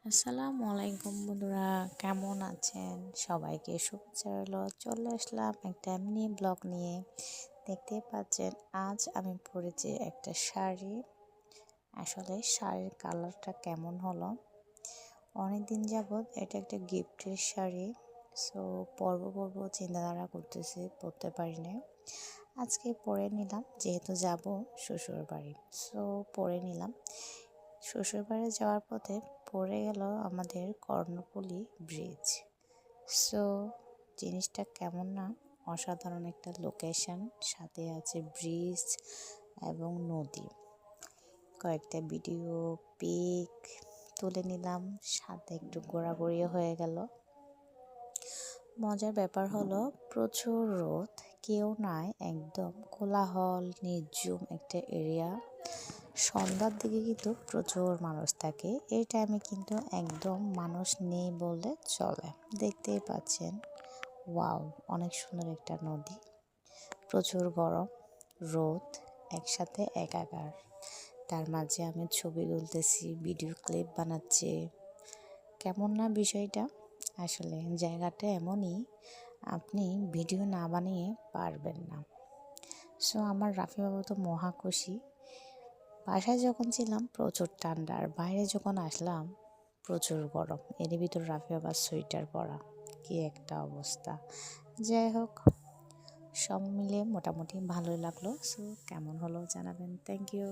আসসালামু আলাইকুম বন্ধুরা, কেমন আছেন? সবাইকে শুভেচ্ছা রইলো। চলে আসলাম একটা মিনি ব্লগ নিয়ে। দেখতেই পাচ্ছেন আজ আমি পরেছি একটা শাড়ি। আসলে শাড়ির কালারটা কেমন হলো, অনেকদিন যাবৎ এটা একটা গিফটের শাড়ি। সো পরবো চিন্তাধারা করতেছি, পরতে পারি না। আজকে পরে নিলাম, যেহেতু যাব শ্বশুর বাড়ি। সো পরে নিলাম। শ্বশুরবাড়ি যাওয়ার পথে পড়ে গেল আমাদের কর্ণফুলী ব্রিজ। সো জিনিসটা কেমন না, অসাধারণ একটা লোকেশন, সাথে আছে ব্রিজ এবং নদী। কয়েকটা ভিডিও পিক তুলে নিলাম, সাথে একটু ঘোরাঘুরিও হয়ে গেল। মজার ব্যাপার হলো প্রচুর রোদ, কেউ নাই, একদম কোলাহল নির্জুম একটা এরিয়া। সন্ধ্যার দিকে কিন্তু প্রচুর মানুষ থাকে, এই টাইমে কিন্তু একদম মানুষ নেই বললে চলে। দেখতেই পাচ্ছেন, ওয়াও, অনেক সুন্দর একটা নদী। প্রচুর গরম, রোদ একসাথে একাকার। তার মাঝে আমি ছবি তুলতেছি, ভিডিও ক্লিপ বানাচ্ছি। কেমন না বিষয়টা? আসলে জায়গাটা এমনই, আপনি ভিডিও না বানিয়ে পারবেন না। সো আমার রাফি বাবু তো মহা খুশি। বাসায় যখন ছিলাম প্রচুর ঠান্ডা, আর বাইরে যখন আসলাম প্রচুর গরম। এর ভিতর রাফি আবার সোয়েটার পরা, কি একটা অবস্থা। যাই হোক, সব মিলিয়ে মোটামুটি ভালোই লাগলো। সো কেমন হলো জানাবেন। Thank you.